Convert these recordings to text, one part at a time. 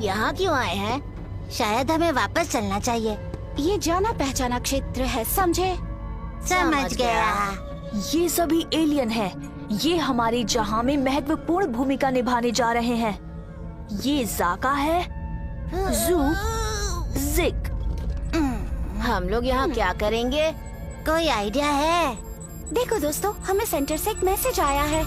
लोग यहाँ क्यों आए हैं? शायद हमें वापस चलना चाहिए। ये जाना पहचाना क्षेत्र है, समझे? समझ गया। ये सभी एलियन हैं। ये हमारी जहां में महत्वपूर्ण भूमिका निभाने जा रहे हैं। ये जाका है, जू, जिक। हम लोग यहाँ क्या करेंगे? कोई आइडिया है? देखो दोस्तों, हमें सेंटर से एक मैसेज आया है।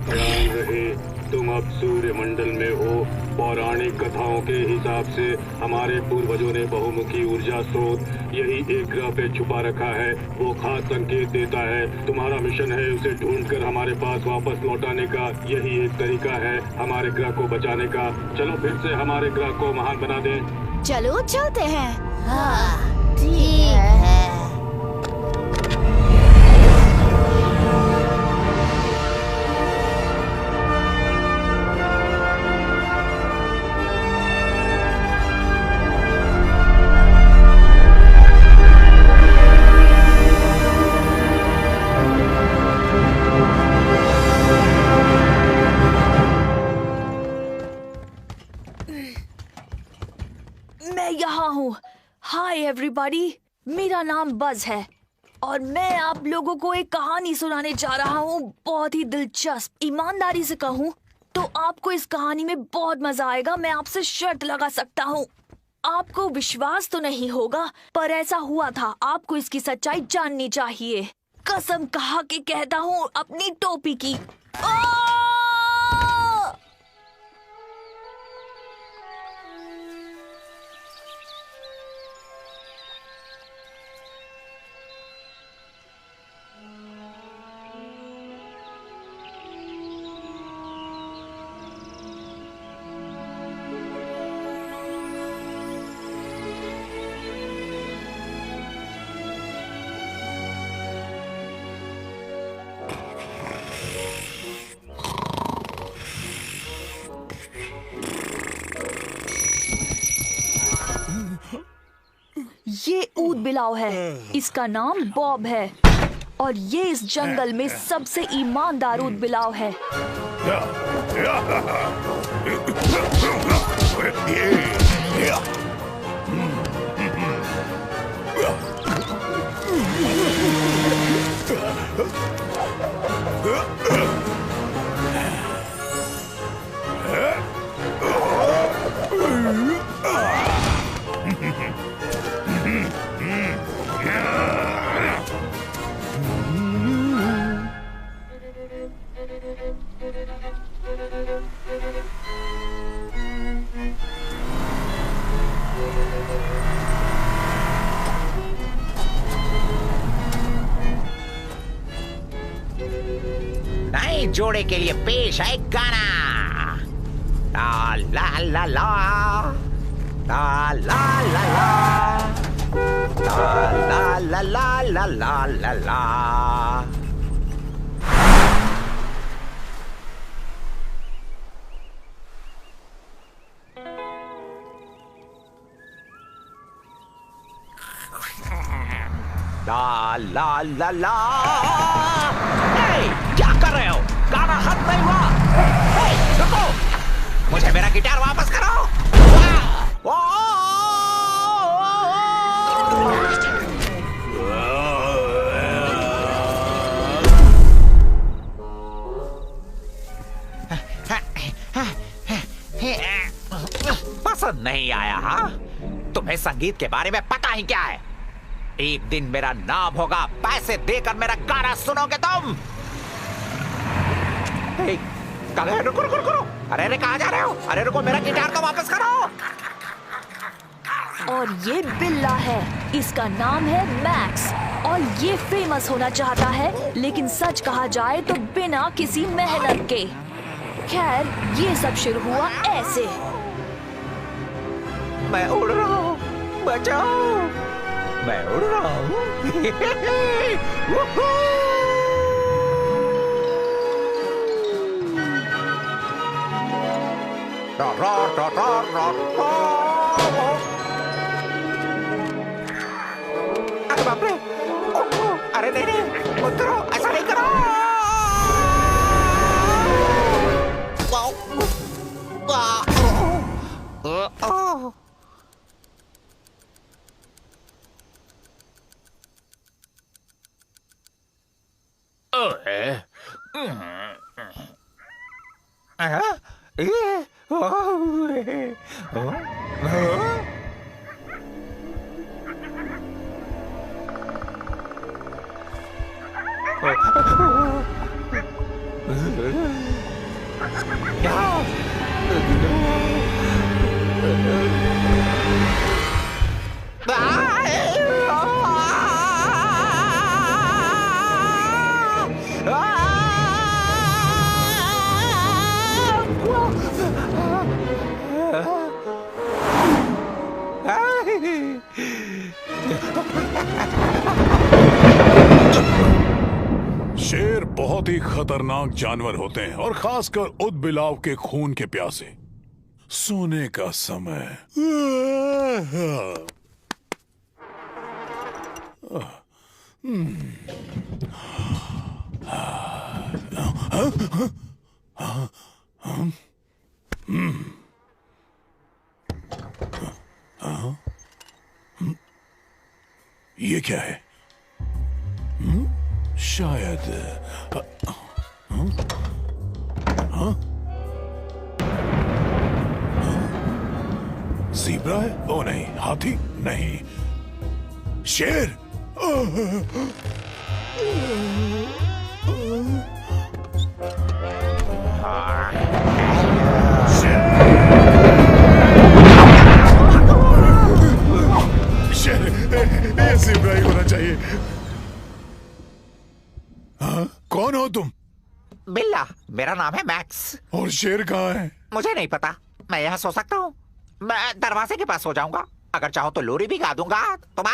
ध्यान रहे, तुम अब सूर्य मंडल में हो। पौराणिक कथाओं के हिसाब से हमारे पूर्वजों ने बहुमुखी ऊर्जा स्रोत यही एक ग्रह पे छुपा रखा है। वो खास संकेत देता है। तुम्हारा मिशन है उसे ढूंढकर हमारे पास वापस लौटाने का। यही एक तरीका है हमारे ग्रह को बचाने का। चलो फिर से हमारे ग्रह को महान बना दें। चलो चलते हैं। हाँ, ठीक है। मैं यहाँ हूँ। हाय एवरीबॉडी, मेरा नाम बज है और मैं आप लोगों को एक कहानी सुनाने जा रहा हूँ। बहुत ही दिलचस्प। ईमानदारी से कहूँ तो आपको इस कहानी में बहुत मजा आएगा। मैं आपसे शर्त लगा सकता हूँ। आपको विश्वास तो नहीं होगा, पर ऐसा हुआ था। आपको इसकी सच्चाई जाननी चाहिए। कसम खा के कहता हूँ अपनी टोपी की। ये ऊद बिलाव है। इसका नाम बॉब है और ये इस जंगल में सबसे ईमानदार ऊद बिलाव है। नए जोड़े के लिए पेश है गाना। ला ला ला ला ला ला ला ला ला ला ला ला ला ला। ला ला ला ला। क्या कर रहे हो? गाना खत्म नहीं हुआ। रुको, मुझे मेरा गिटार वापस करो। पसंद नहीं आया? हाँ, तुम्हें संगीत के बारे में पता ही क्या है? एक दिन मेरा नाम होगा, पैसे देकर मेरा गाना सुनोगे तुम। रुको रुको रुको। अरे कहाँ जा रहे हो? अरे रुको, मेरा गिटार तो वापस करो। और ये बिल्ला है। इसका नाम है मैक्स और ये फेमस होना चाहता है, लेकिन सच कहा जाए तो बिना किसी मेहनत के। खैर, ये सब शुरू हुआ ऐसे। मैं उड़ रहा हूँ, बचाओ। मैं उड़ रहा हूँ। अरे बाप रे! अरे नहीं, मत करो, ऐसा नहीं करो। शेर बहुत ही खतरनाक जानवर होते हैं और खासकर उदबिलाव के खून के प्यासे। सोने का समय। ये क्या है? शायद ज़ीब्रा है? ओ नहीं, हाथी नहीं, शेर। शेर, ये ज़ीब्रा ही होना चाहिए। हाँ? कौन हो तुम? बिल्ला, मेरा नाम है मैक्स। और शेर कहाँ है? मुझे नहीं पता, मैं यहाँ सो सकता हूँ। मैं दरवाजे के पास सो जाऊंगा, अगर चाहो तो लोरी भी गा दूंगा। तुम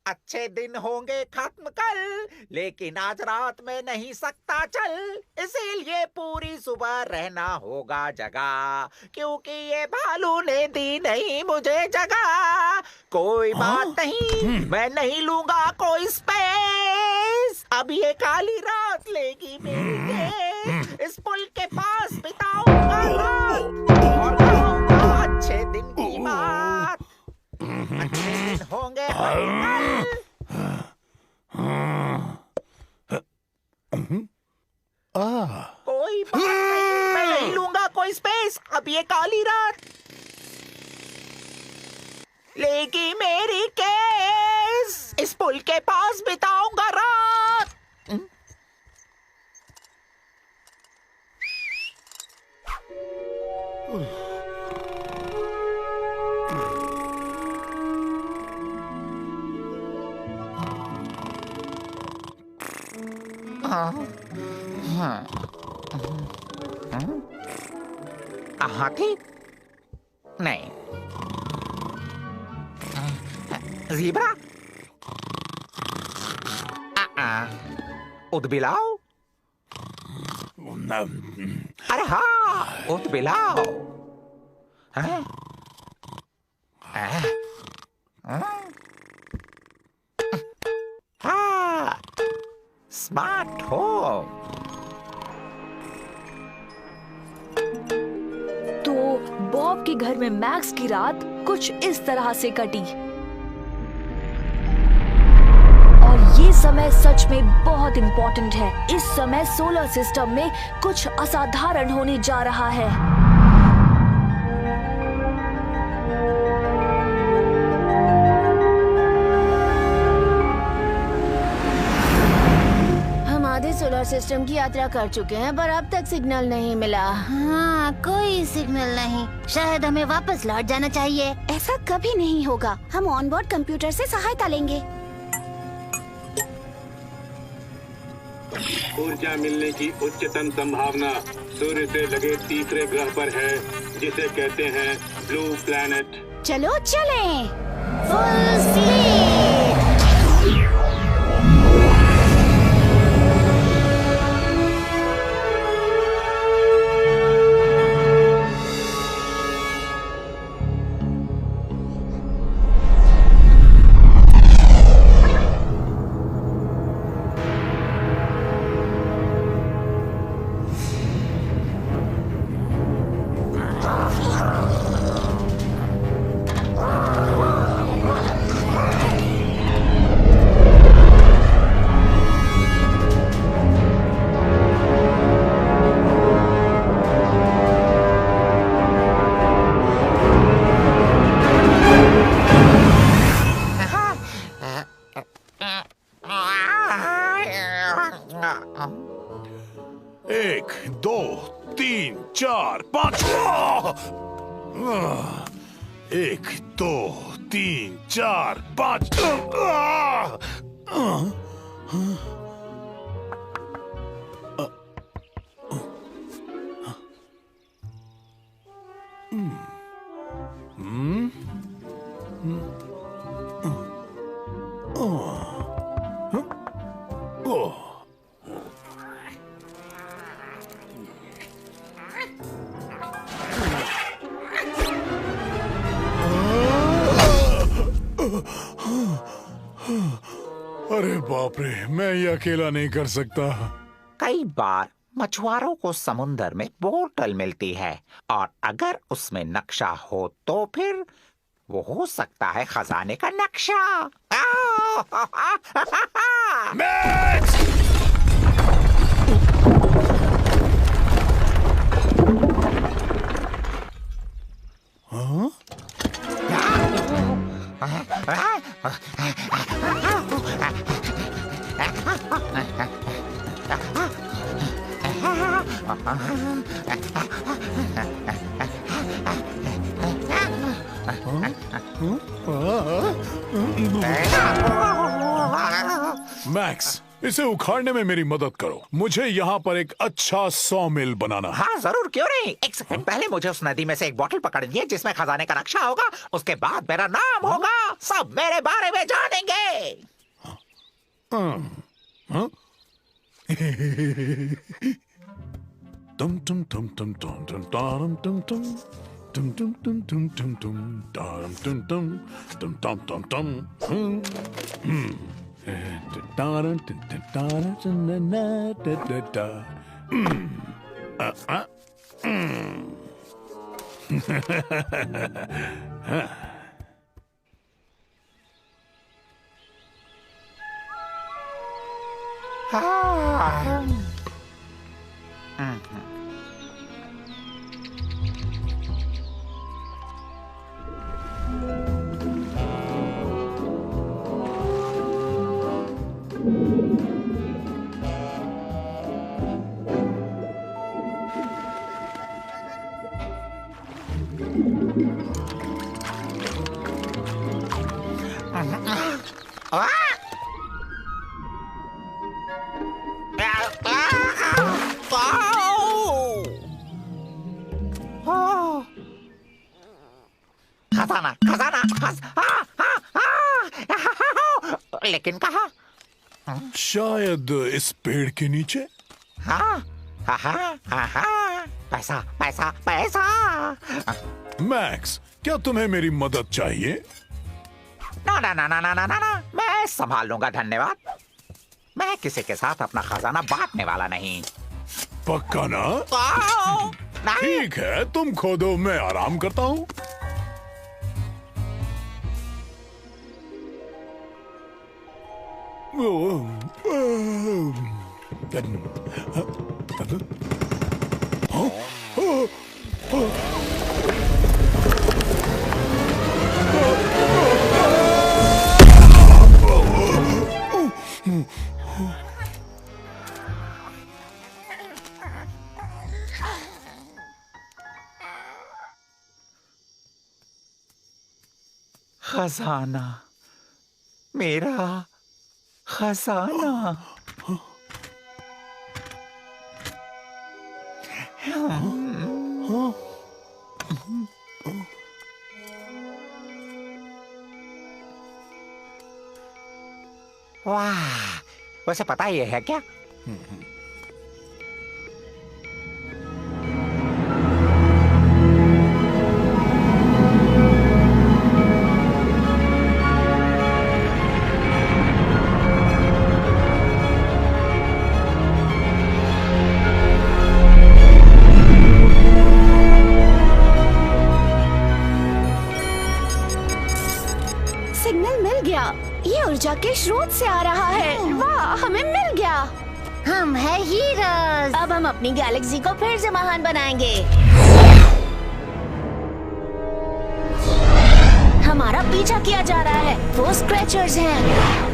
अच्छे दिन होंगे खत्म कल, लेकिन आज रात में नहीं सकता चल, इसीलिए पूरी सुबह रहना होगा जगा, क्योंकि ये भालू ने दी नहीं मुझे जगह। कोई बात नहीं, मैं नहीं लूंगा कोई स्पेस, अब ये काली रात लेगी मेरी केस, इस पुल के पास बिताऊंगा रात और कहूंगा अच्छे दिन की बात। अच्छे दिन होंगे कोई बात नहीं, मैं नहीं लूंगा कोई स्पेस, अब ये काली रात लेगी मेरी केस, इस पुल के पास बिताऊंगा रात। हाथी नहीं, ज़ीब्रा, उदबिलाव, अरे हाँ उदबिलाव, स्मार्ट होम। तो बॉब के घर में मैक्स की रात कुछ इस तरह से कटी और ये समय सच में बहुत इंपॉर्टेंट है। इस समय सोलर सिस्टम में कुछ असाधारण होने जा रहा है। सोलर सिस्टम की यात्रा कर चुके हैं पर अब तक सिग्नल नहीं मिला। हाँ, कोई सिग्नल नहीं। शायद हमें वापस लौट जाना चाहिए। ऐसा कभी नहीं होगा। हम ऑनबोर्ड कंप्यूटर से सहायता लेंगे। ऊर्जा मिलने की उच्चतम संभावना सूर्य से लगे तीसरे ग्रह पर है, जिसे कहते हैं ब्लू प्लैनेट। चलो चलें। Full speed. 5 1 2 3 4 5 अरे बाप रे, मैं ये अकेला नहीं कर सकता। कई बार मछुआरों को समुंदर में बोतल मिलती है और अगर उसमें नक्शा हो तो फिर वो हो सकता है खजाने का नक्शा। मैक्स! हाँ? मैक्स, इसे उखाड़ने में मेरी मदद करो। मुझे यहाँ पर एक अच्छा सॉमिल बनाना है। हाँ जरूर, क्यों नहीं। एक सेकंड पहले मुझे उस नदी में से एक बोतल पकड़नी है जिसमें खजाने का नक्शा होगा। उसके बाद मेरा नाम होगा, सब मेरे बारे में जानेंगे। तुम तुम तुम तुम तुम तुम तारम तुम तुम तुम तुम तुम तुम तुम तुम तारम तुम तुम तुम तुम तुम तुम तारम तुम तुम तारम ना दा दा दा। खजाना खजाना लेकिन कहाँ? शायद इस पेड़ के नीचे। हाँ हाँ हाँ हाँ, पैसा पैसा पैसा। मैक्स, क्या तुम्हें मेरी मदद चाहिए? ना ना ना ना ना ना ना, मैं संभाल लूंगा, धन्यवाद। मैं किसी के साथ अपना खजाना बांटने वाला नहीं। पक्का ना? नहीं। ठीक है, तुम खोदो, मैं आराम करता हूँ। खजाना, मेरा खजाना। वाह, वैसे पता ये है क्या? सिग्नल मिल गया। ये ऊर्जा के स्रोत से आ रहा है। वाह, हमें मिल गया। हम है हीरोज। अब हम अपनी गैलेक्सी को फिर से महान बनाएंगे। हमारा पीछा किया जा रहा है। वो स्क्रैचर्स हैं।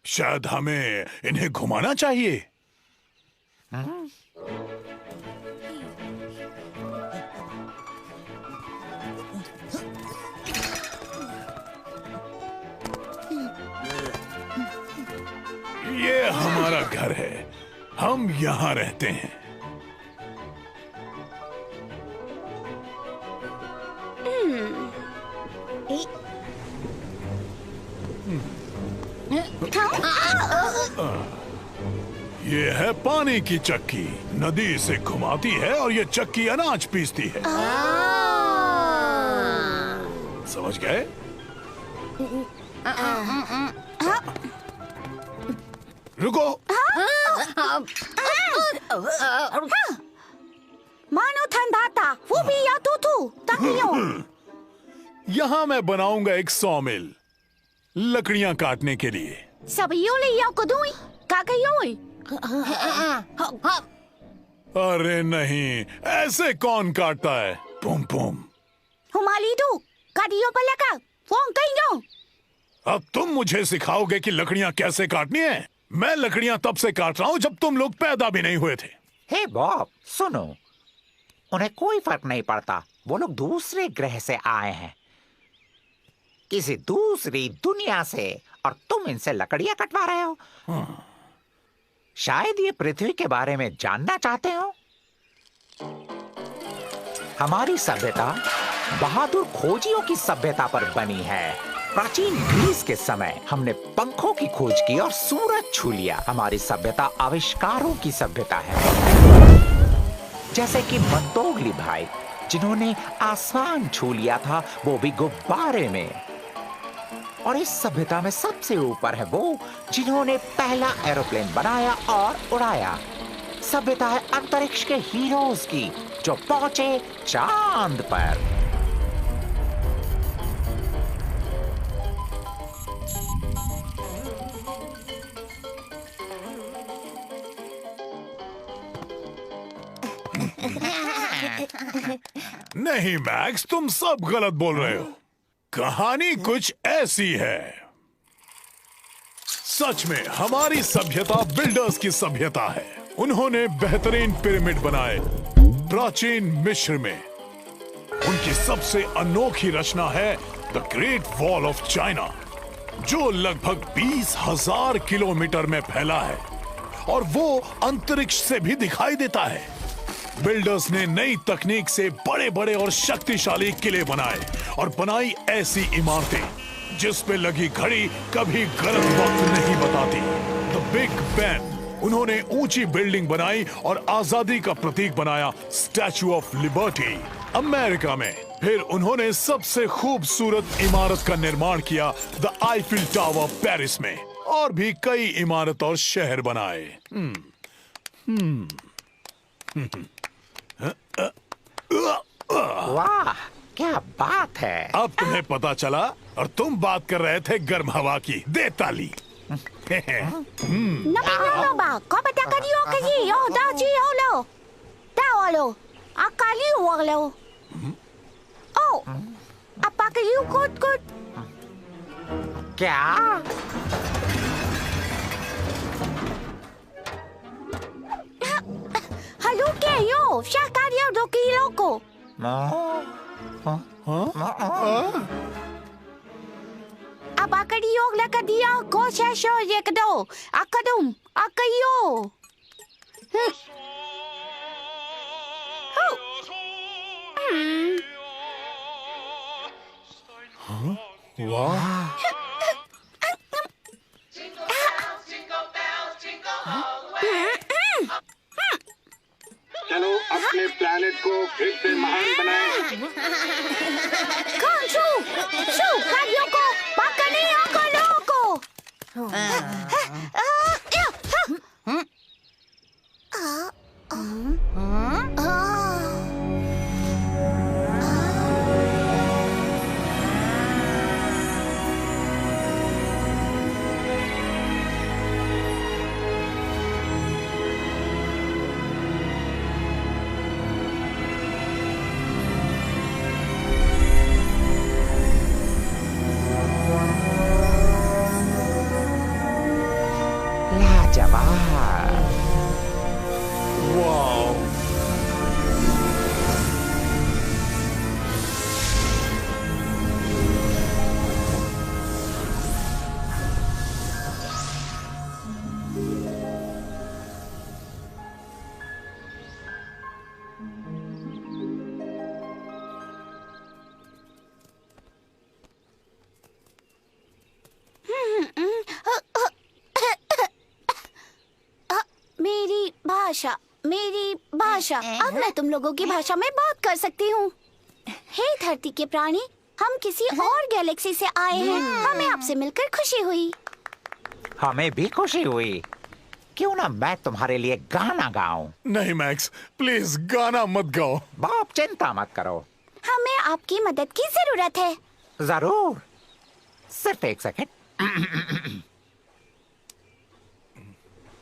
शायद हमें इन्हें घुमाना चाहिए। ये हमारा घर है, हम यहाँ रहते हैं। ये है पानी की चक्की, नदी इसे घुमाती है और ये चक्की अनाज पीसती है। समझ गए? रुको। मानो ठंडाता वो भी या तू ताकियों। यहाँ मैं बनाऊंगा एक सॉमिल, लकड़ियाँ काटने के लिए। सभी ले या को दूई काकयोई। अरे नहीं, ऐसे कौन काटता है? पुम पुम। हुमाली दू काटियो पर लगा फोन कहीं। अब तुम मुझे सिखाओगे कि लकड़ियाँ कैसे काटनी है? मैं लकड़ियाँ तब से काट रहा हूँ जब तुम लोग पैदा भी नहीं हुए थे। हे बॉब, सुनो, उन्हें कोई फर्क नहीं पड़ता। वो लोग दूसरे ग्रह से आए हैं, किसी दूसरी दुनिया से, और तुम इनसे लकड़ियां कटवा रहे हो। शायद ये पृथ्वी के बारे में जानना चाहते हो। हमारी सभ्यता बहादुर खोजियों की सभ्यता पर बनी है। प्राचीन ग्रीस के समय हमने पंखों की खोज की और सूरज छू लिया। हमारी सभ्यता आविष्कारों की सभ्यता है, जैसे कि मंदोगली भाई जिन्होंने आसमान छू लिया था, वो भी गुब्बारे में। और इस सभ्यता में सबसे ऊपर है वो जिन्होंने पहला एरोप्लेन बनाया और उड़ाया। सभ्यता है अंतरिक्ष के हीरोज की जो पहुंचे चांद पर। नहीं मैक्स, तुम सब गलत बोल रहे हो। कहानी कुछ ऐसी है। सच में हमारी सभ्यता बिल्डर्स की सभ्यता है। उन्होंने बेहतरीन पिरामिड बनाए प्राचीन मिस्र में। उनकी सबसे अनोखी रचना है the great wall of China, जो लगभग 20,000 किलोमीटर में फैला है और वो अंतरिक्ष से भी दिखाई देता है। बिल्डर्स ने नई तकनीक से बड़े बड़े और शक्तिशाली किले बनाए और बनाई ऐसी इमारतें जिस पे लगी घड़ी कभी गलत वक्त नहीं बताती। The big Ben. उन्होंने ऊंची बिल्डिंग बनाई और आजादी का प्रतीक बनाया स्टैचू ऑफ लिबर्टी अमेरिका में। फिर उन्होंने सबसे खूबसूरत इमारत का निर्माण किया द आईफिल टावर पेरिस में, और भी कई इमारत और शहर बनाए। वाह, क्या बात है। अब तुम्हें पता चला और तुम बात कर रहे थे गर्म हवा की। दे ताली। क्या? Halo kayo, siya kaya do kiloko. Abakadiyog lakadiya ko siya siya yekdo. Akadum, akayo. वाह, चलो अपने प्लैनेट को फिर से महान बनाएं। Kung Shu, kaya ko, bakadiyo ko loko. भाषा, मेरी भाषा। अब मैं तुम लोगों की भाषा में बात कर सकती हूँ। हे धरती के प्राणी, हम किसी और गैलेक्सी से आए हैं। हमें आपसे मिलकर खुशी हुई। हमें भी खुशी हुई। क्यों ना मैं तुम्हारे लिए गाना गाऊं? नहीं मैक्स, प्लीज गाना मत गाओ। बाप चिंता मत करो, हमें आपकी मदद की जरूरत है। जरूर, सिर्फ एक सेकंड।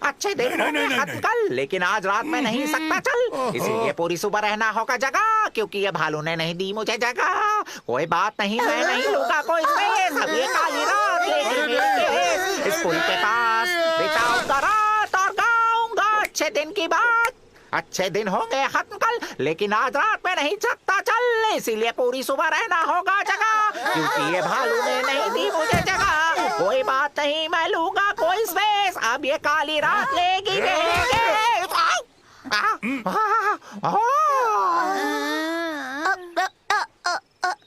अच्छे दिन होंगे खत्म कल, लेकिन आज रात में नहीं सकता चल, इसीलिए पूरी सुबह रहना होगा जगह, क्योंकि ये भालू ने नहीं दी मुझे जगह। कोई बात नहीं, मैं नहीं लूंगा कोई स्पेस। अब ये काली रात लेके इस पुल के पास बिताऊंगा रात और गाऊंगा अच्छे दिन की बात। अच्छे दिन होंगे खत्म कल, लेकिन आज रात में नहीं सकता चल, इसीलिए पूरी सुबह रहना होगा जगह, क्योंकि ये भालू ने नहीं दी मुझे जगह। कोई बात नहीं, मैं लूंगा कोई स्पेस। अब ये काली रात लेगी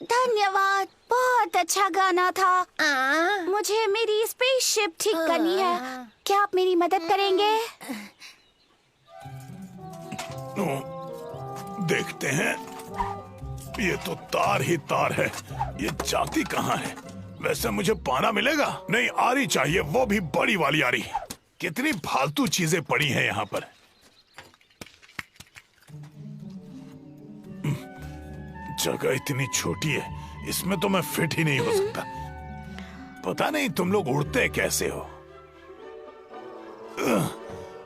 धन्यवाद, बहुत अच्छा गाना था। मुझे मेरी स्पेसशिप ठीक करनी है। क्या आप मेरी मदद करेंगे? देखते हैं, ये तो तार ही तार है, ये जाती कहाँ है? वैसे मुझे पाना मिलेगा? नहीं, आरी चाहिए, वो भी बड़ी वाली आरी। कितनी फालतू चीजें पड़ी हैं यहाँ पर। जगह इतनी छोटी है, इसमें तो मैं फिट ही नहीं हो सकता। पता नहीं तुम लोग उड़ते कैसे हो।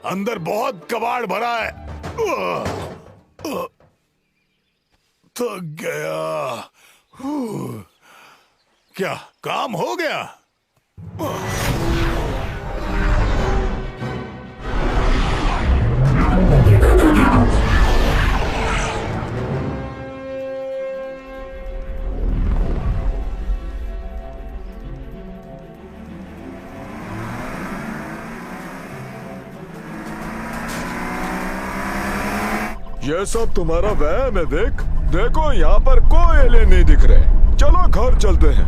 अंदर बहुत कबाड़ भरा है। थक गया। क्या काम हो गया? ये सब तुम्हारा वहम है विक। देखो यहाँ पर कोई एलियन नहीं दिख रहे। चलो घर चलते हैं।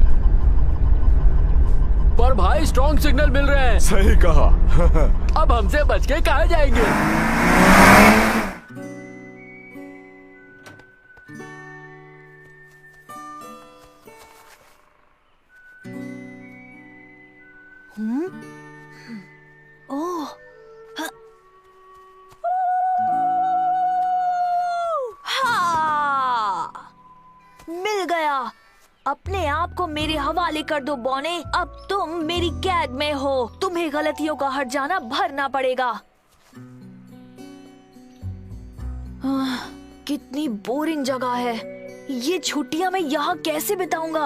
पर भाई स्ट्रॉन्ग सिग्नल मिल रहे हैं। सही कहा। अब हमसे बच के कहाँ जाएंगे? ओह, मिल गया। अपने आप को मेरे हवाले कर दो बॉने। अब तुम मेरी कैद में हो। तुम्हें गलतियों का हट जाना भरना पड़ेगा। कितनी बोरिंग जगह है। ये छुट्टियां मैं यहाँ कैसे बिताऊंगा?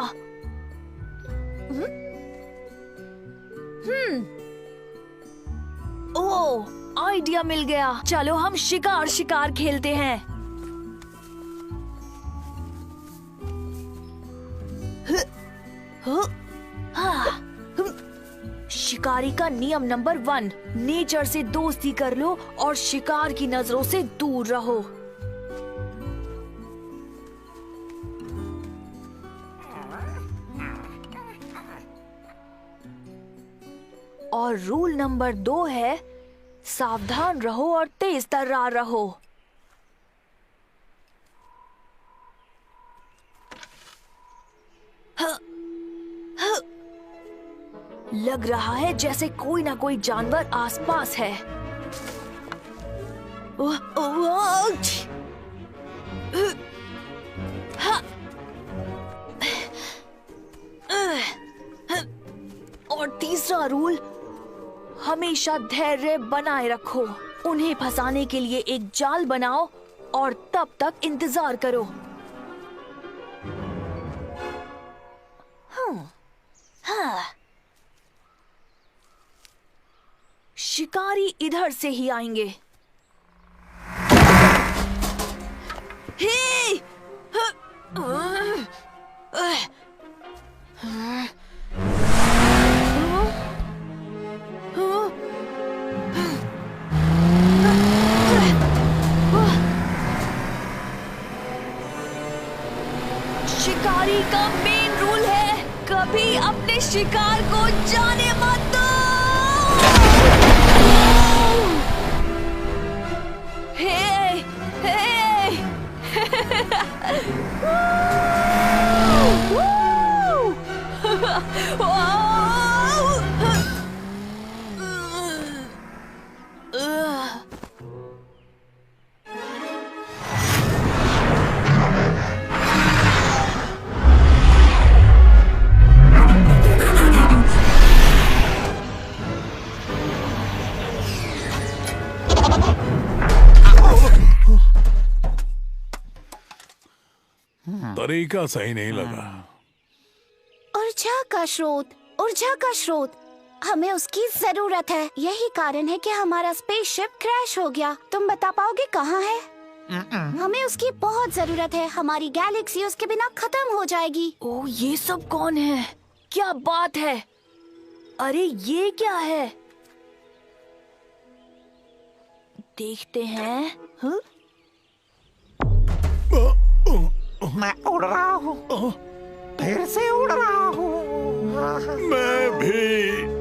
ओह, आइडिया मिल गया। चलो हम शिकार खेलते हैं। शिकारी का नियम नंबर 1, नेचर से दोस्ती कर लो और शिकार की नजरों से दूर रहो। और रूल नंबर 2 है, सावधान रहो और तेज तर्रार रहो। लग रहा है जैसे कोई ना कोई जानवर आसपास है। और तीसरा रूल, हमेशा धैर्य बनाए रखो। उन्हें फंसाने के लिए एक जाल बनाओ और तब तक इंतजार करो। शिकारी इधर से ही आएंगे। हे! शिकारी का मेन रूल है, कभी अपने शिकार को जाने मत दो। तरीका सही नहीं लगा। ऊर्जा का स्रोत, ऊर्जा का स्रोत, हमें उसकी जरूरत है। यही कारण है कि हमारा स्पेसशिप क्रैश हो गया। तुम बता पाओगे कहाँ है? हमें उसकी बहुत जरूरत है। हमारी गैलेक्सी उसके बिना खत्म हो जाएगी। ओह, ये सब कौन है? क्या बात है? अरे ये क्या है? देखते हैं। हाँ? मैं उड़ रहा हूँ, फिर से उड़ रहा हूँ। मैं भी।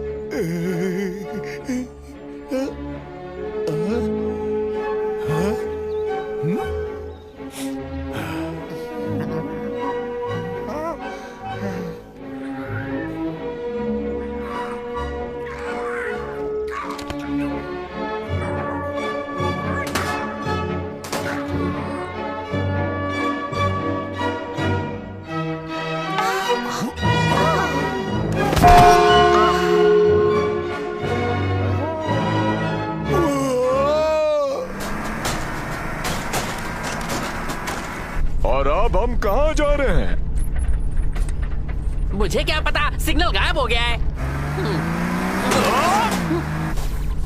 और अब हम कहाँ जा रहे हैं? मुझे क्या पता, सिग्नल गायब हो गया है।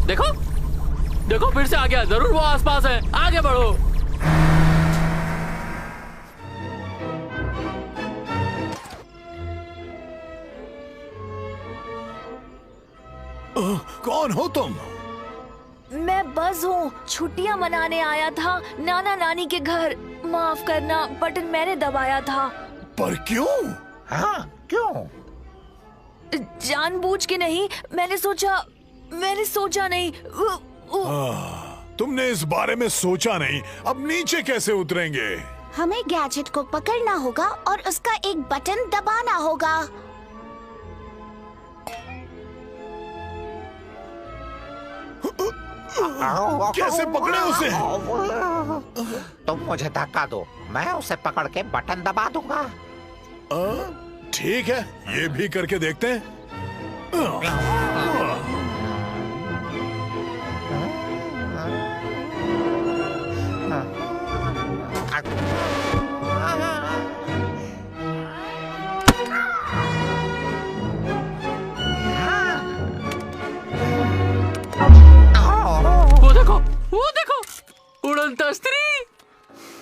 देखो देखो, फिर से आ गया। जरूर वो आसपास है। आगे बढ़ो। कौन हो तुम? मैं बज हूँ। छुट्टियाँ मनाने आया था नाना नानी के घर। माफ करना, बटन मैंने दबाया था। पर क्यों? हाँ, क्यों? जानबूझ के नहीं। मैंने सोचा नहीं। तुमने इस बारे में सोचा नहीं। अब नीचे कैसे उतरेंगे? हमें गैजेट को पकड़ना होगा और उसका एक बटन दबाना होगा। कैसे पकड़े उसे? तुम मुझे धक्का दो, मैं उसे पकड़ के बटन दबा दूंगा। ठीक है, ये भी करके देखते हैं। वो देखो, उड़नता स्त्री।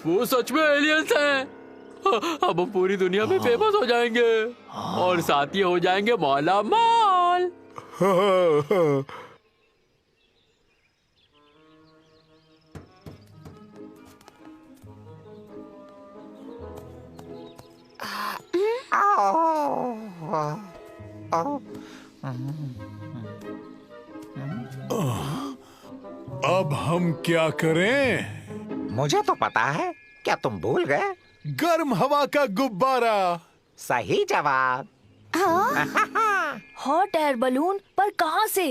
वो सच में एलियंस हैं। अब हम पूरी दुनिया में फेमस हो जाएंगे और साथ ही हो जाएंगे माला माल। अब हम क्या करें? मुझे तो पता है। क्या तुम भूल गए? गर्म हवा का गुब्बारा। सही जवाब। हॉट एयर बलून, पर कहाँ से?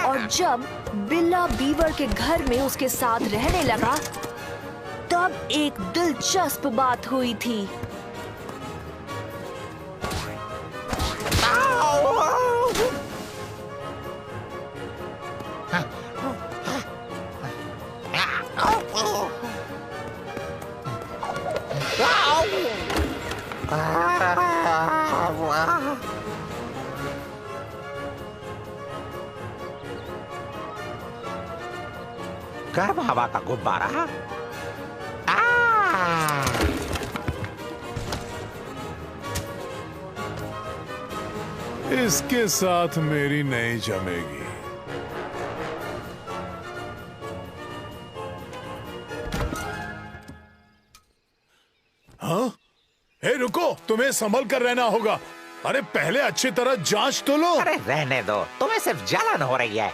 और जब बिल्ला बीवर के घर में उसके साथ रहने लगा, तब एक दिलचस्प बात हुई थी। गर्म हवा का गुब्बारा। इसके साथ मेरी नहीं जमेगी। हाँ? हे रुको, तुम्हें संभल कर रहना होगा। अरे पहले अच्छी तरह जांच तो लो। अरे रहने दो, तुम्हें सिर्फ जलन हो रही है।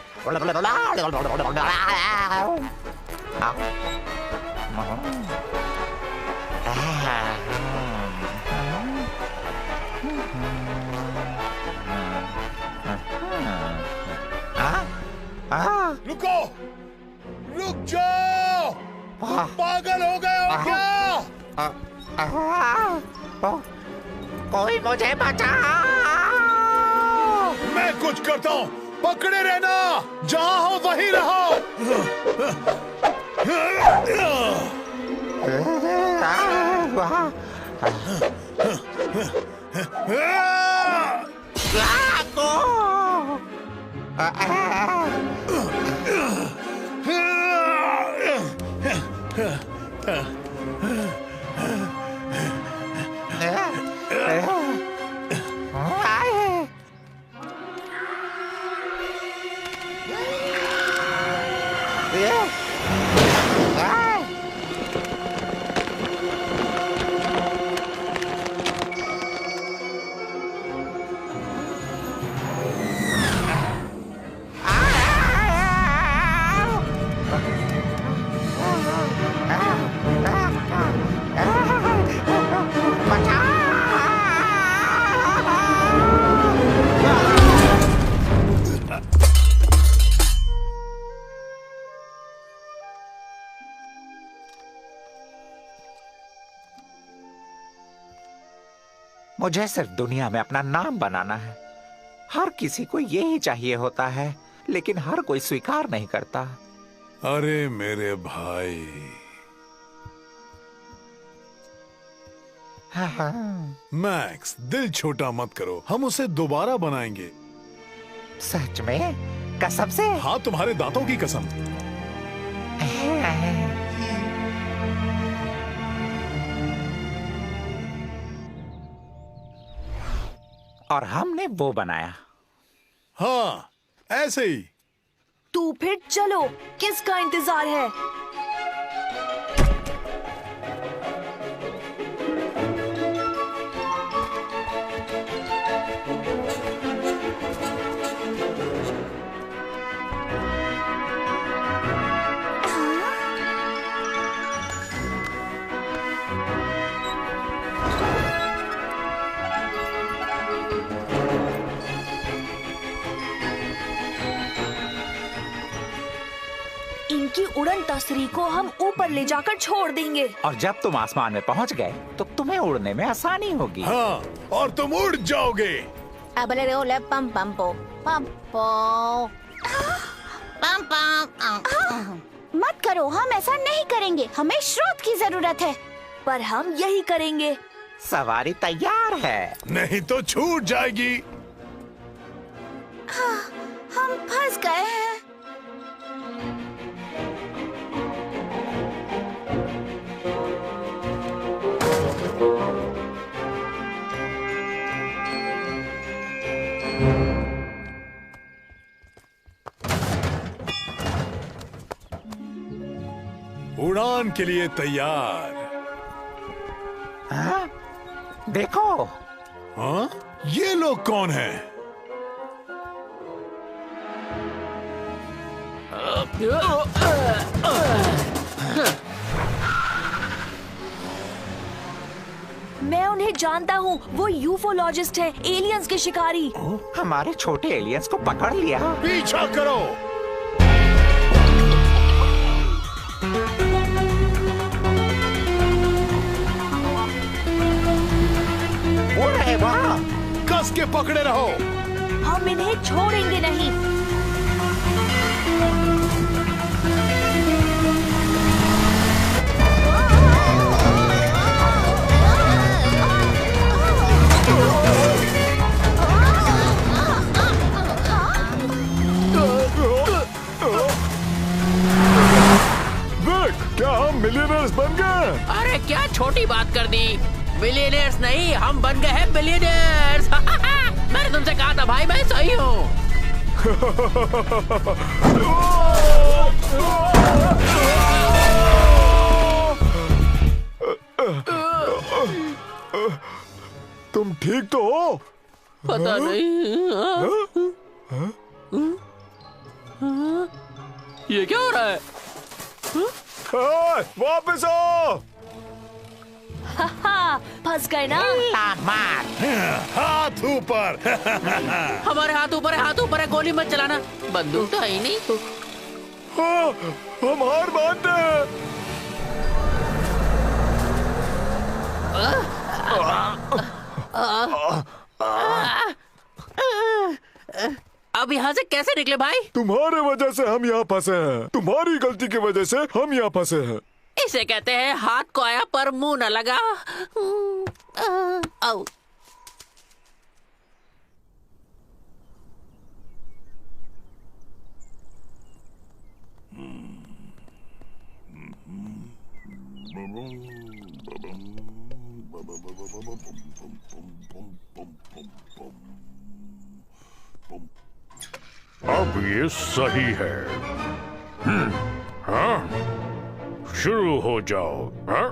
रुको, रुक जाओ, तुम पागल हो गए हो क्या? कोई मुझे बचाओ। मैं कुछ करता हूँ, पकड़े रहना, जहाँ हो वहीं रहो। मुझे सिर्फ दुनिया में अपना नाम बनाना है। हर किसी को यही चाहिए होता है, लेकिन हर कोई स्वीकार नहीं करता। अरे मेरे भाई, मैक्स, दिल छोटा मत करो, हम उसे दोबारा बनाएंगे। सच में? कसम से? हाँ, तुम्हारे दांतों की कसम। और हमने वो बनाया। हाँ, ऐसे ही। तू फिर चलो, किसका इंतजार है? इनकी उड़न तस्री को हम ऊपर ले जाकर छोड़ देंगे। और जब तुम आसमान में पहुंच गए तो तुम्हें उड़ने में आसानी होगी। हाँ, और तुम उड़ जाओगे। पम पम पो पम पो पम पम। मत करो, हम ऐसा नहीं करेंगे। हमें स्रोत की जरूरत है। पर हम यही करेंगे। सवारी तैयार है। नहीं तो छूट जाएगी। हम फंस गए हैं। उड़ान के लिए तैयार। हाँ? देखो। हाँ? ये लोग कौन हैं? मैं उन्हें जानता हूँ, वो यूफोलॉजिस्ट है, एलियंस के शिकारी। हमारे छोटे एलियंस को पकड़ लिया। पीछा करो। वो रहे वहाँ। कस के पकड़े रहो। हम इन्हें छोड़ेंगे नहीं। क्या हम मिलियनर्स बन गए? अरे क्या छोटी बात कर दी। मिलियनेयर्स नहीं, हम बन गए हैं बिलियनेयर्स। मैंने तुमसे कहा था भाई, मैं सही हूँ। तुम ठीक तो हो? पता नहीं। ये क्या हो रहा है? वापस आओ। फंस गए ना। हाथ ऊपर। हमारे हाथ ऊपर है, हाथ ऊपर है। गोली मत चलाना, बंदूक तो है ही नहीं। हाँ, हम हार मानते हैं। अब यहाँ से कैसे निकले भाई? तुम्हारे वजह से हम यहाँ फंसे हैं। तुम्हारी गलती की वजह से हम यहाँ फंसे हैं। इसे कहते हैं हाथ को आया पर मुंह न लगा। आओ। अब ये सही है। हाँ, शुरू हो जाओ। हाँ?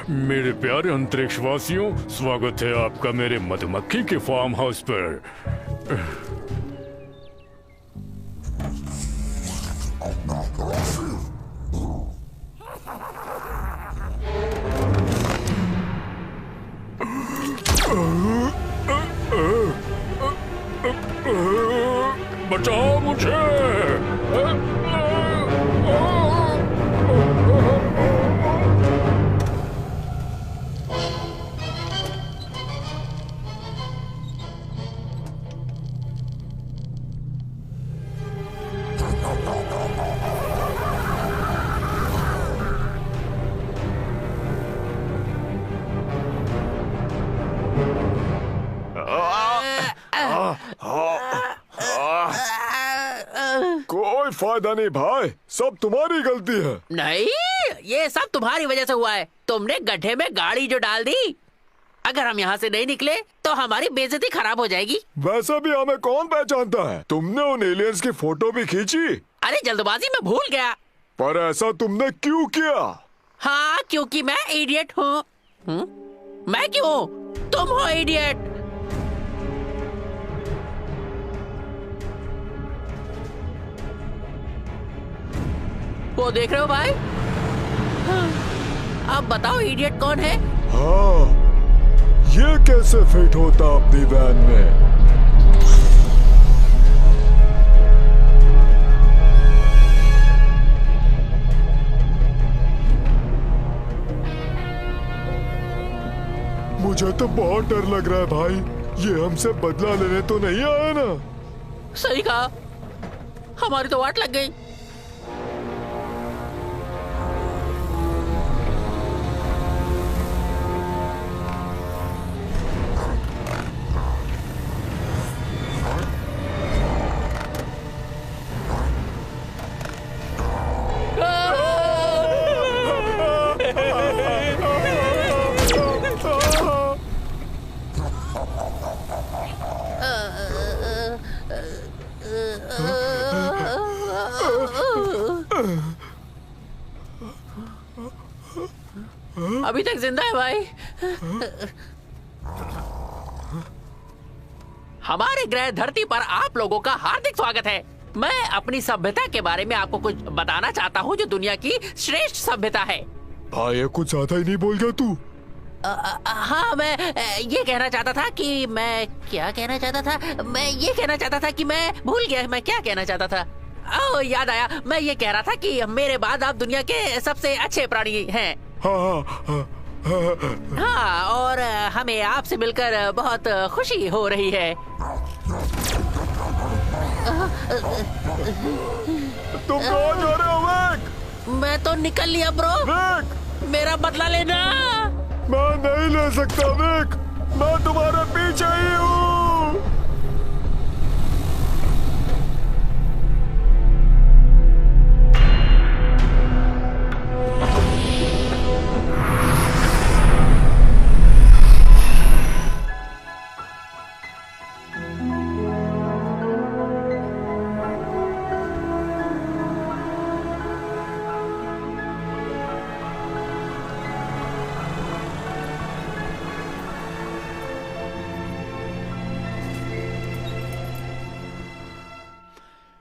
मेरे प्यारे अंतरिक्षवासियों, स्वागत है आपका मेरे मधुमक्खी के फार्म हाउस पर। बचाओ मुझे। कोई फायदा नहीं भाई, सब तुम्हारी गलती है। नहीं, ये सब तुम्हारी वजह से हुआ है। तुमने गड्ढे में गाड़ी जो डाल दी। अगर हम यहाँ से नहीं निकले तो हमारी बेइज्जती खराब हो जाएगी। वैसे भी हमें कौन पहचानता है? तुमने उन एलियंस की फोटो भी खींची। अरे जल्दबाजी में भूल गया। पर ऐसा तुमने क्यों किया? हाँ, क्योंकि मैं इडियट हूँ। मैं क्यों? तुम हो इडियट। वो देख रहे हो भाई? अब बताओ इडियट कौन है? हाँ, ये कैसे फिट होता अपनी वैन में? मुझे तो बहुत डर लग रहा है भाई। ये हमसे बदला लेने तो नहीं आया ना? सही कहा, हमारी तो वाट लग गई। अभी तक जिंदा है भाई। हमारे ग्रह धरती पर आप लोगों का हार्दिक स्वागत है। मैं अपनी सभ्यता के बारे में आपको कुछ बताना चाहता हूँ जो दुनिया की श्रेष्ठ सभ्यता है। भाई ये कुछ ज्यादा ही नहीं बोल गया तू? हाँ, मैं ये कहना चाहता था कि मैं क्या कहना चाहता था, मैं ये कहना चाहता था कि मैं भूल गया मैं क्या कहना चाहता था। ओह, याद आया, मैं ये कह रहा था कि मेरे बाद आप दुनिया के सबसे अच्छे प्राणी हैं। हाँ, और हमें आपसे मिलकर बहुत खुशी हो रही है। तुम कहाँ जा रहे हो विक? मैं तो निकल लिया ब्रो। विक, मेरा बदला लेना। मैं नहीं ले सकता विक, मैं तुम्हारे पीछे ही हूँ।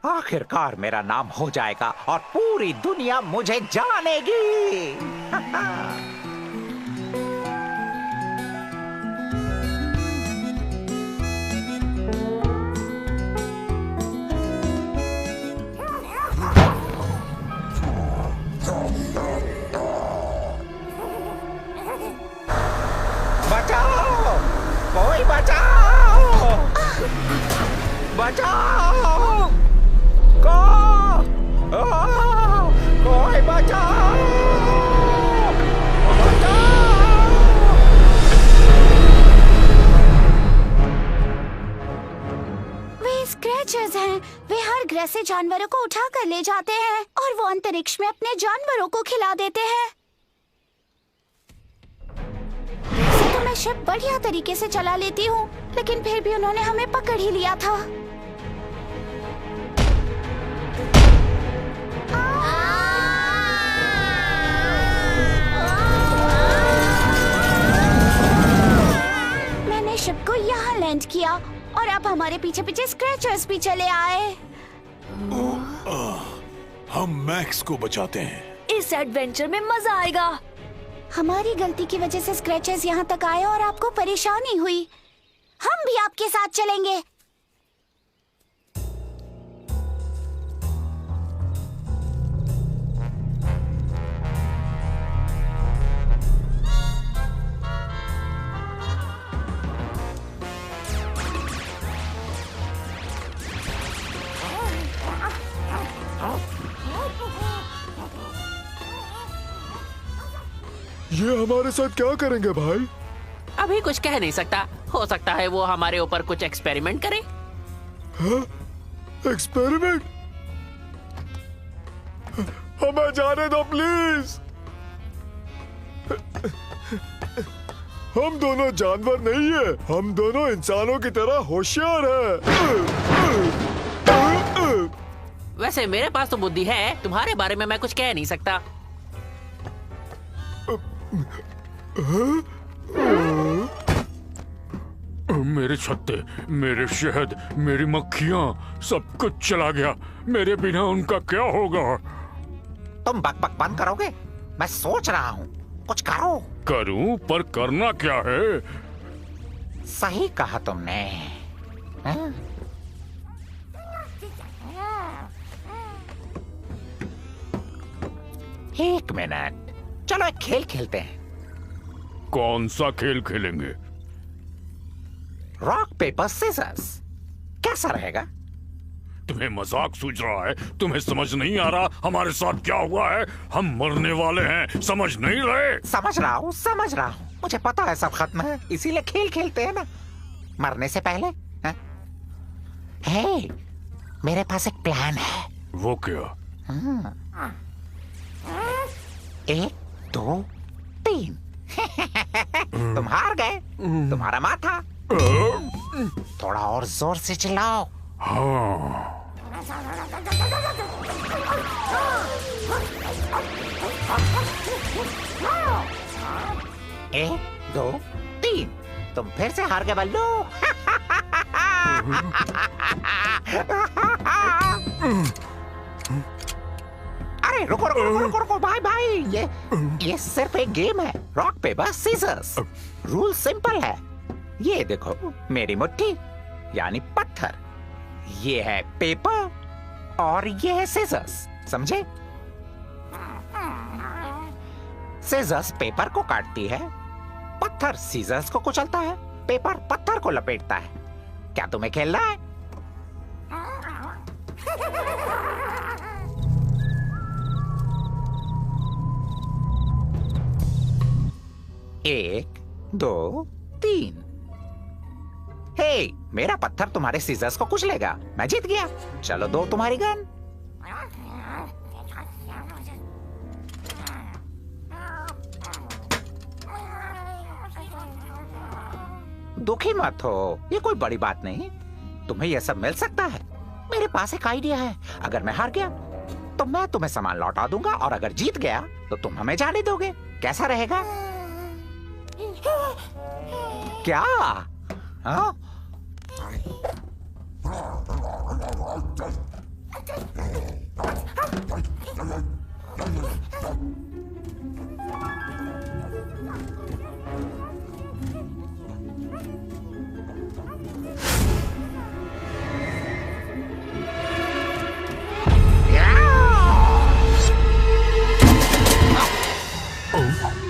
आखिरकार मेरा नाम हो जाएगा और पूरी दुनिया मुझे जानेगी। बचाओ, कोई बचाओ, बचाओ, कोई बचाओ, वे स्क्रैचर्स हैं। वे हर ग्रह से जानवरों को उठा कर ले जाते हैं और वो अंतरिक्ष में अपने जानवरों को खिला देते हैं। वैसे तो मैं शिप बढ़िया तरीके से चला लेती हूँ, लेकिन फिर भी उन्होंने हमें पकड़ ही लिया था। मैंने शिप को यहाँ लैंड किया और अब हमारे पीछे पीछे स्क्रैचर्स भी चले आए। हम मैक्स को बचाते हैं। इस एडवेंचर में मजा आएगा। हमारी गलती की वजह से स्क्रैचर्स यहाँ तक आए और आपको परेशानी हुई। हम भी आपके साथ चलेंगे। ये हमारे साथ क्या करेंगे भाई? अभी कुछ कह नहीं सकता, हो सकता है वो हमारे ऊपर कुछ एक्सपेरिमेंट करे। एक्सपेरिमेंट? हमें जाने दो प्लीज। हम दोनों जानवर नहीं है, हम दोनों इंसानों की तरह होशियार हैं। वैसे मेरे पास तो बुद्धि है, तुम्हारे बारे में मैं कुछ कह नहीं सकता। मेरे छत्ते, मेरे शहद, मेरी मक्खियाँ, सब कुछ चला गया। मेरे बिना उनका क्या होगा? तुम बक बक बंद करोगे? मैं सोच रहा हूँ, कुछ करो। करूं, पर करना क्या है? सही कहा तुमने। एक मिनट, चलो एक खेल खेलते हैं। कौन सा खेल खेलेंगे? रॉक पेपर सीजर्स, कैसा रहेगा? तुम्हें मजाक सूझ रहा है? तुम्हें समझ नहीं आ रहा हमारे साथ क्या हुआ है? हम मरने वाले हैं, समझ नहीं रहे? समझ रहा हूँ, समझ रहा हूँ। मुझे पता है सब खत्म है, इसीलिए खेल खेलते हैं ना, मरने से पहले। हे, मेरे पास एक प्लान है। वो क्या? 1, 2, 3। तुम हार गए, तुम्हारा माथा। थोड़ा और जोर से चिल्लाओ। हाँ। 1, 2, 3। तुम फिर से हार गए बल्लू। अरे रुको रुको रुको रुको रुको भाई भाई, ये सिर्फ एक गेम है। Rock paper scissors. Rule simple है। ये देखो मेरी मुट्ठी यानी पत्थर, ये है पेपर और ये है सीजर्स, समझे? सीजर्स पेपर को काटती है, पत्थर सीजर्स को कुचलता है, पेपर पत्थर को लपेटता है। क्या तुम्हें खेलना है? एक, दो, तीन। हे, मेरा पत्थर तुम्हारे सीजर्स को कुचलेगा, मैं जीत गया। चलो दो तुम्हारी गन। दुखी मत हो, ये कोई बड़ी बात नहीं, तुम्हें यह सब मिल सकता है। मेरे पास एक आइडिया है, अगर मैं हार गया तो मैं तुम्हें सामान लौटा दूंगा, और अगर जीत गया तो तुम हमें जाने दोगे। कैसा रहेगा? क्या? हाँ?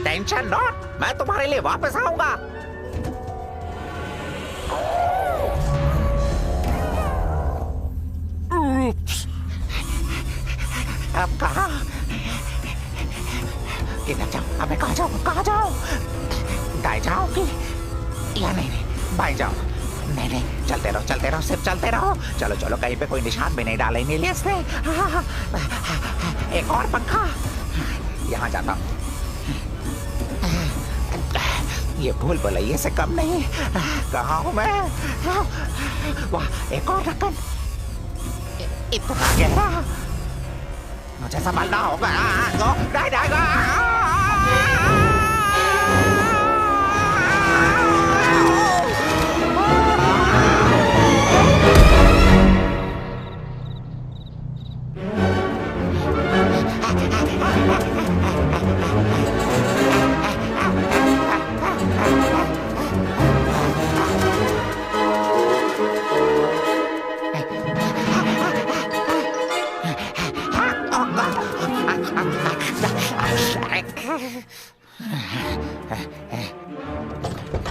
टेंशन नॉट, मैं तुम्हारे लिए वापस आऊंगा। अब कहाँ? किधर जाऊं? अब मैं कहाँ जाऊं? कहाँ जाऊं? दाएं जाऊं कि या नहीं बाएं जाऊं? नहीं, चलते रहो, सिर्फ चलते रहो। चलो चलो, कहीं पे कोई निशान भी नहीं डाला एलियंस ने। एक और पंखा, यहाँ जाता हूँ। ये भूल भुलैया से कम नहीं। कहाँ हूँ मैं? वाह, एक और ढक्कन, इतना गहरा, मुझे संभालना होगा।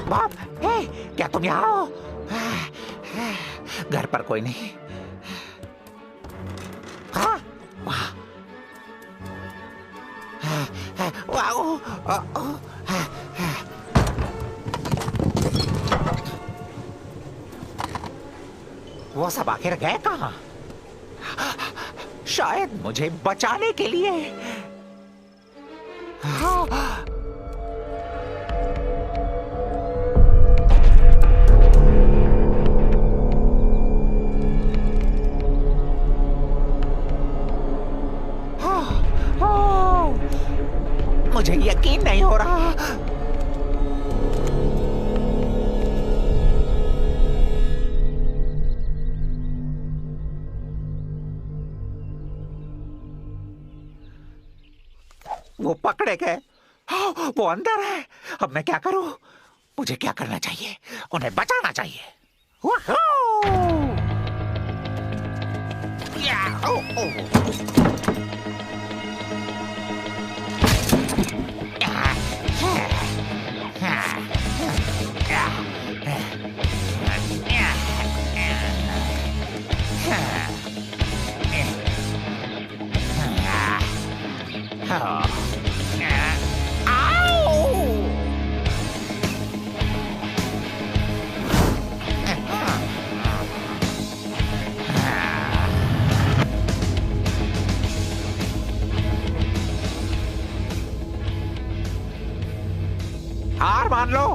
बॉब, हे, क्या तुम यहाँ हो? घर पर कोई नहीं। हाँ, वाह, वो सब आखिर गए कहाँ? शायद मुझे बचाने के लिए। मुझे यकीन नहीं हो रहा। वो पकड़े गए। वो अंदर है। अब मैं क्या करूं? मुझे क्या करना चाहिए? उन्हें बचाना चाहिए। हार मान लो,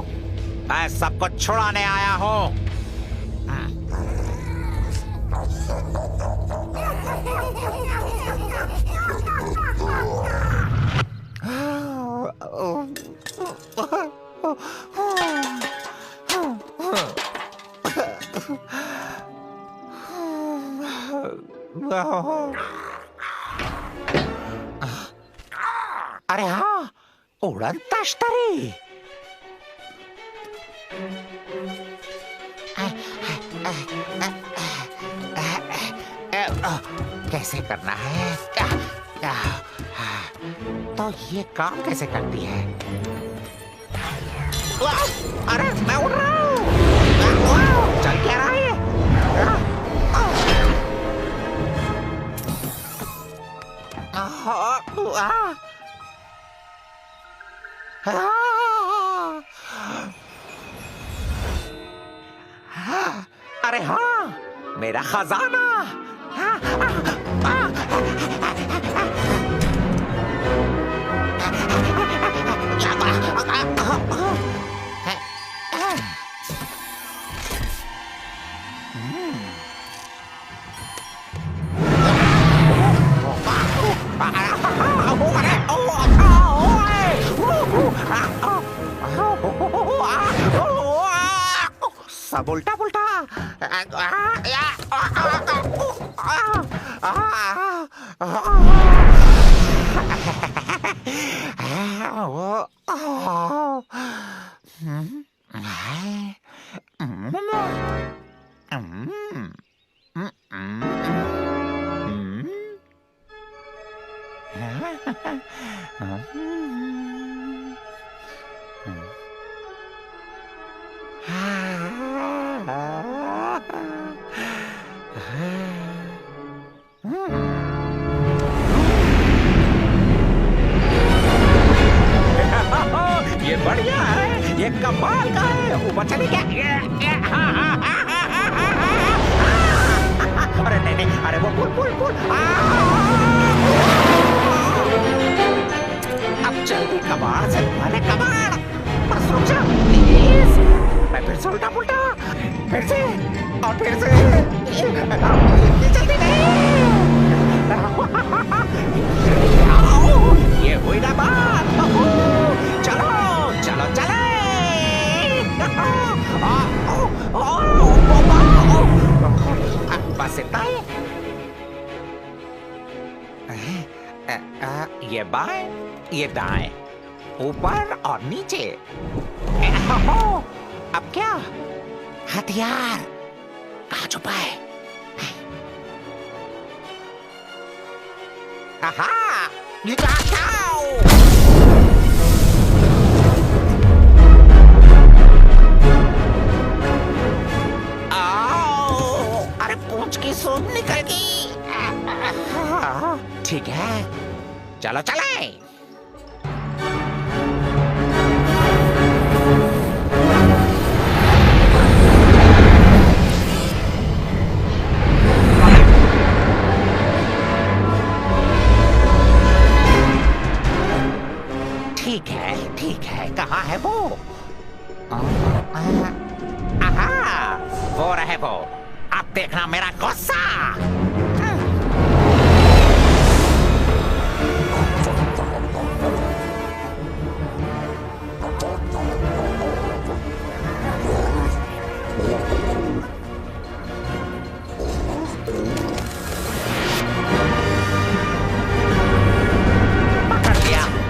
मैं सबको छुड़ाने आया हूँ। अरे हाँ, उड़न तश्तरी। कैसे करना है? तो ये काम कैसे करती है? अरे मैं उड़ रहा हूँ। चल क्या रहा है? अरे हाँ, मेरा खजाना। सब उल्टा पुल्टा। ये बढ़िया है, ये कमाल का है। ऊपर चली क्या? अरे नहीं नहीं, अरे वो पुल पुल पुल। अब जल्दी कबाड़ से वाले कबाड़। बस रुक जा प्लीज। मैं फिर से उल्टा पुल्टा, फिर से और फिर से। इतनी जल्दी नहीं। ये हुई ना बात। चलो चलो चले। बस इतना ही। ये बाएं, ये दाएं, ऊपर और नीचे। अब क्या? हथियार कहाँ छुपा है? आहा! You got cow! आओ! अरे पूंछ की सूंड निकल गई। ठीक है, चलो चले। ठीक है, कहाँ है वो? आहा, वो रहे वो। अब देखना मेरा गुस्सा।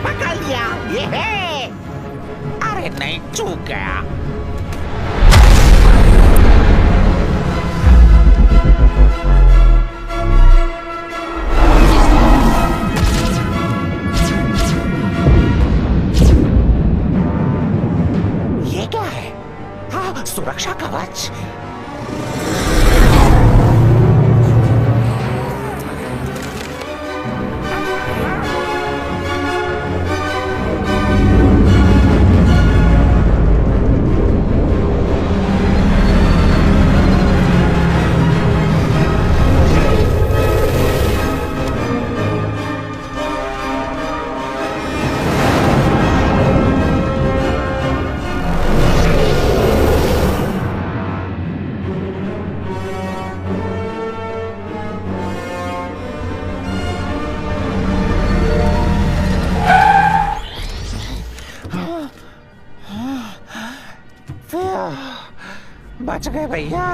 पकड़ लिया, ये है। अरे नहीं, चूक गया। ये क्या है? हाँ, सुरक्षा कवच। बच गए भैया।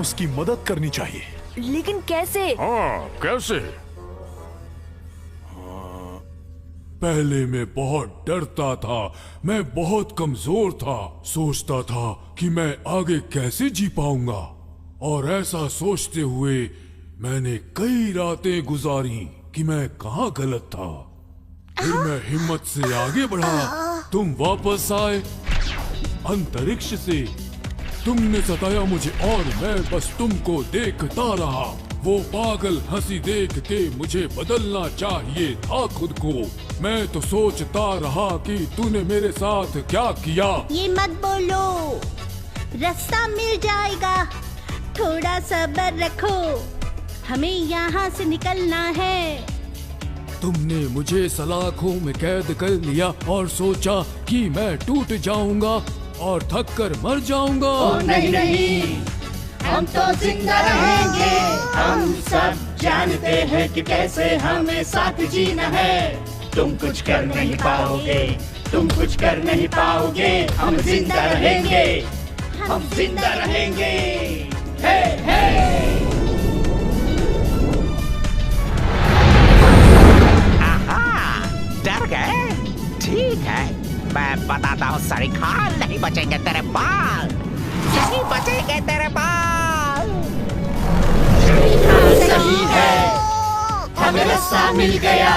उसकी मदद करनी चाहिए। लेकिन कैसे? हाँ, कैसे? पहले मैं बहुत डरता था, मैं बहुत कमजोर था, सोचता था कि मैं आगे कैसे जी पाऊंगा, और ऐसा सोचते हुए मैंने कई रातें गुजारी कि मैं कहाँ गलत था। फिर मैं हिम्मत से आगे बढ़ा, तुम वापस आए अंतरिक्ष से, तुमने सताया मुझे और मैं बस तुमको देखता रहा। वो पागल हंसी देख के मुझे बदलना चाहिए था खुद को। मैं तो सोचता रहा कि तूने मेरे साथ क्या किया। ये मत बोलो, रास्ता मिल जाएगा, थोड़ा सब्र रखो, हमें यहाँ से निकलना है। तुमने मुझे सलाखों में कैद कर लिया और सोचा कि मैं टूट जाऊंगा और थक कर मर जाऊंगा। नहीं नहीं, हम तो जिंदा रहेंगे। हम सब जानते हैं कि कैसे हमें साथ जीना है। तुम कुछ कर नहीं पाओगे, तुम कुछ कर नहीं पाओगे। हम जिंदा रहेंगे, हम जिंदा रहेंगे। हे हे। डर गए? ठीक है, मैं बताता हूँ सरीखाल, नहीं बचेंगे तेरे बाल, नहीं बचेंगे तेरे बाल। सही है, हमें रास्ता मिल गया,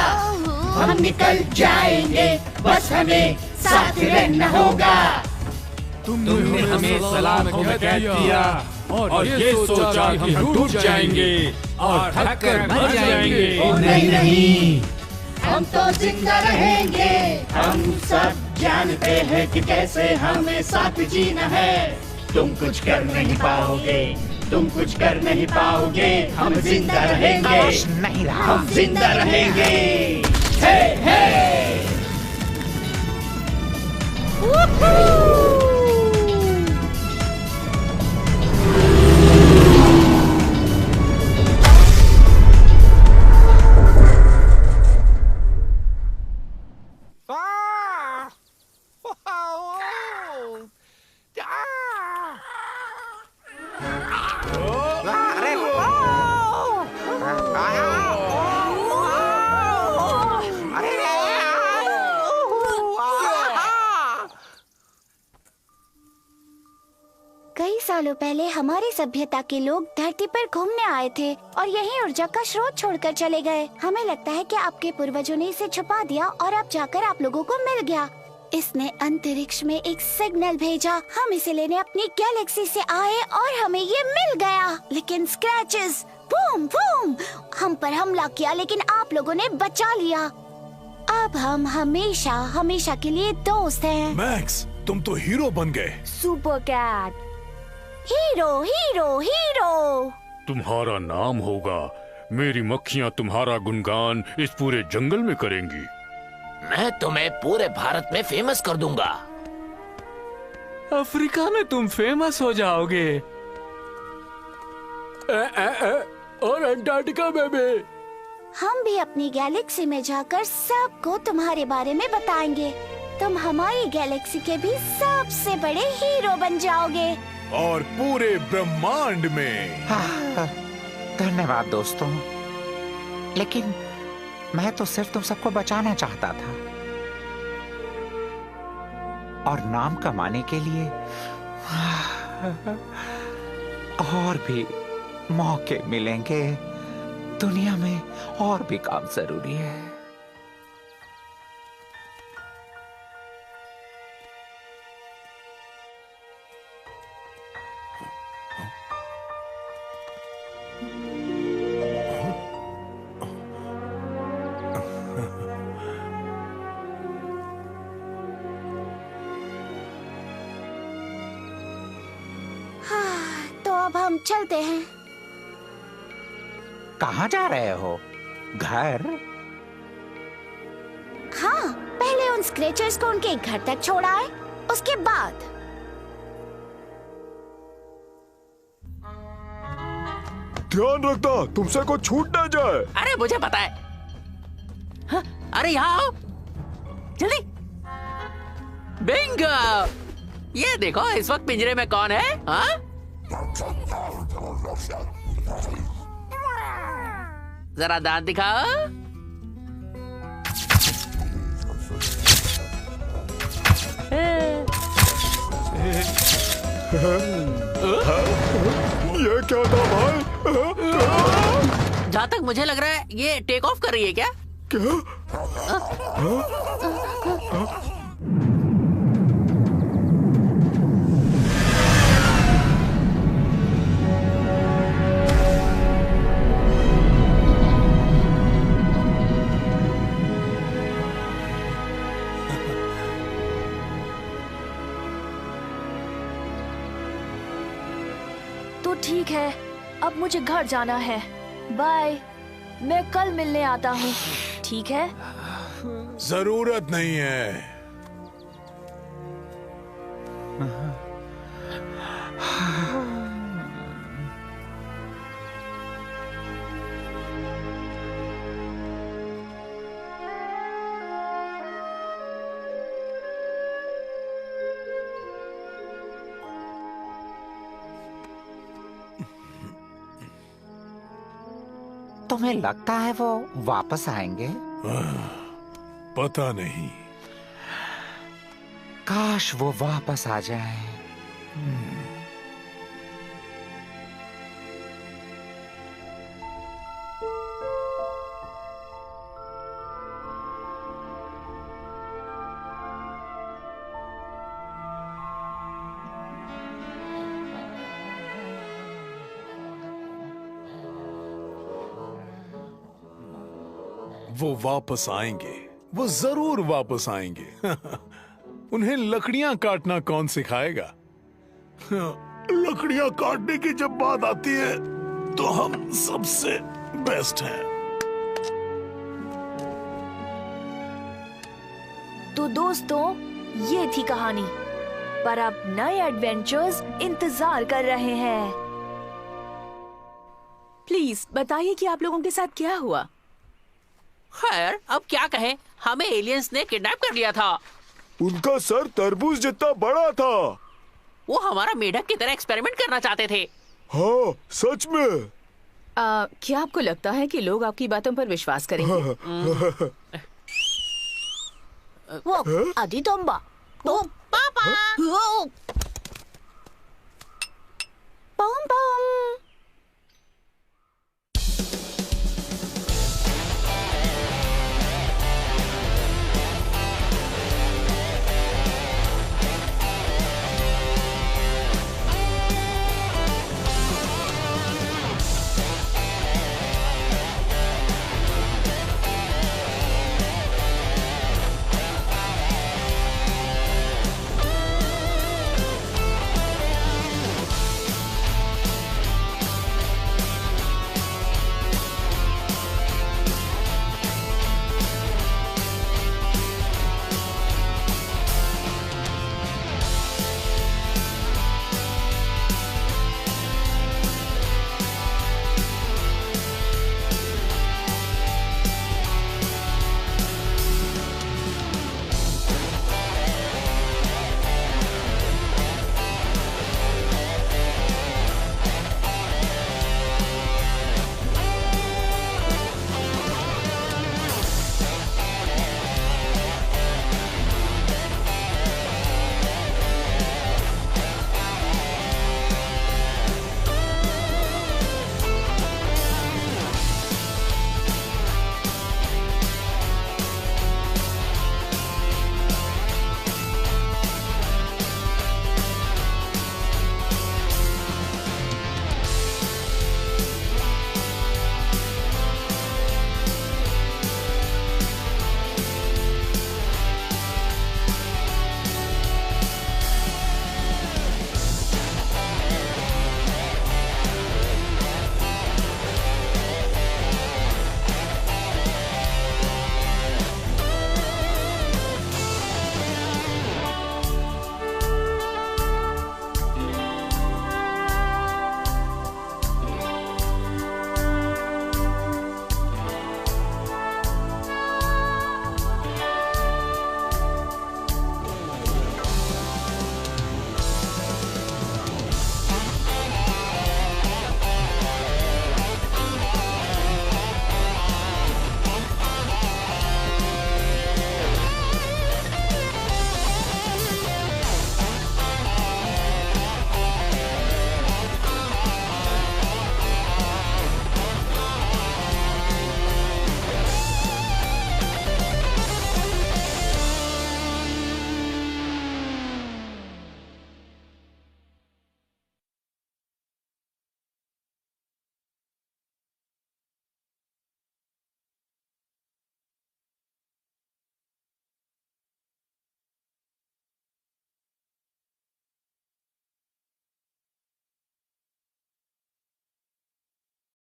हम निकल जाएंगे, बस हमें साथ रहना होगा। तुमने हमें सलाखों में कैद किया और ये सोचा कि हम टूट जाएंगे और थक कर मर जाएंगे। नहीं नहीं, हम तो जिंदा रहेंगे। हम सब जानते हैं कि कैसे हमें साथ जीना है। तुम कुछ कर नहीं पाओगे, तुम कुछ कर नहीं पाओगे। हम जिंदा रहेंगे, नहीं रहा, हम जिंदा रहेंगे। हे हे। कई सालों पहले हमारी सभ्यता के लोग धरती पर घूमने आए थे और यही ऊर्जा का स्रोत छोड़कर चले गए। हमें लगता है कि आपके पूर्वजों ने इसे छुपा दिया और अब जाकर आप लोगों को मिल गया। इसने अंतरिक्ष में एक सिग्नल भेजा, हम इसे लेने अपनी गैलेक्सी से आए और हमें ये मिल गया। लेकिन स्क्रैचेस, बूम बूम, हम पर हमला किया, लेकिन आप लोगों ने बचा लिया। अब हम हमेशा हमेशा के लिए दोस्त हैं। मैक्स, तुम तो हीरो बन गए। Super cat. Hero hero hero. तुम्हारा नाम होगा, मेरी मक्खियाँ तुम्हारा गुणगान इस पूरे जंगल में करेंगी। मैं तुम्हें पूरे भारत में फेमस कर दूंगा। अफ्रीका में तुम फेमस हो जाओगे। और अंटार्कटिका में भी। हम भी अपनी गैलेक्सी में जाकर सबको तुम्हारे बारे में बताएंगे। तुम हमारी गैलेक्सी के भी सबसे बड़े हीरो बन जाओगे। और पूरे ब्रह्मांड में। धन्यवाद दोस्तों, लेकिन मैं तो सिर्फ तुम सबको बचाना चाहता था, और नाम कमाने के लिए और भी मौके मिलेंगे। दुनिया में और भी काम जरूरी है। तो अब हम चलते हैं। कहाँ जा रहे हो? घर? हाँ, पहले उन स्क्रैचर्स को उनके घर तक छोड़ाए, उसके बाद। ध्यान रखना, तुमसे कुछ छूट ना जाए। अरे मुझे पता है। हाँ, अरे यहाँ आओ जल्दी। बिंगो! ये देखो इस वक्त पिंजरे में कौन है? हाँ? जरा दांत दिखाओ। ये क्या था भाई? जहाँ तक मुझे लग रहा है ये टेक ऑफ कर रही है क्या? तो ठीक है, अब मुझे घर जाना है। बाय, मैं कल मिलने आता हूँ, ठीक है? जरूरत नहीं है। तुम्हें लगता है वो वापस आएंगे? पता नहीं। काश वो वापस आ जाए। वो वापस आएंगे, वो जरूर वापस आएंगे। उन्हें लकड़ियां काटना कौन सिखाएगा? लकड़ियां काटने की जब बात आती है तो हम सबसे बेस्ट हैं। तो दोस्तों, ये थी कहानी, पर अब नए एडवेंचर्स इंतजार कर रहे हैं। प्लीज बताइए कि आप लोगों के साथ क्या हुआ। खैर, अब क्या कहें, हमें एलियंस ने किडनैप कर लिया था। उनका सर तरबूज जितना बड़ा था। वो हमारा मेढक की तरह एक्सपेरिमेंट करना चाहते थे। हाँ, सच में। क्या आपको लगता है कि लोग आपकी बातों पर विश्वास करेंगे? वो आदितोंबा, तो पापा, पॉम पॉम।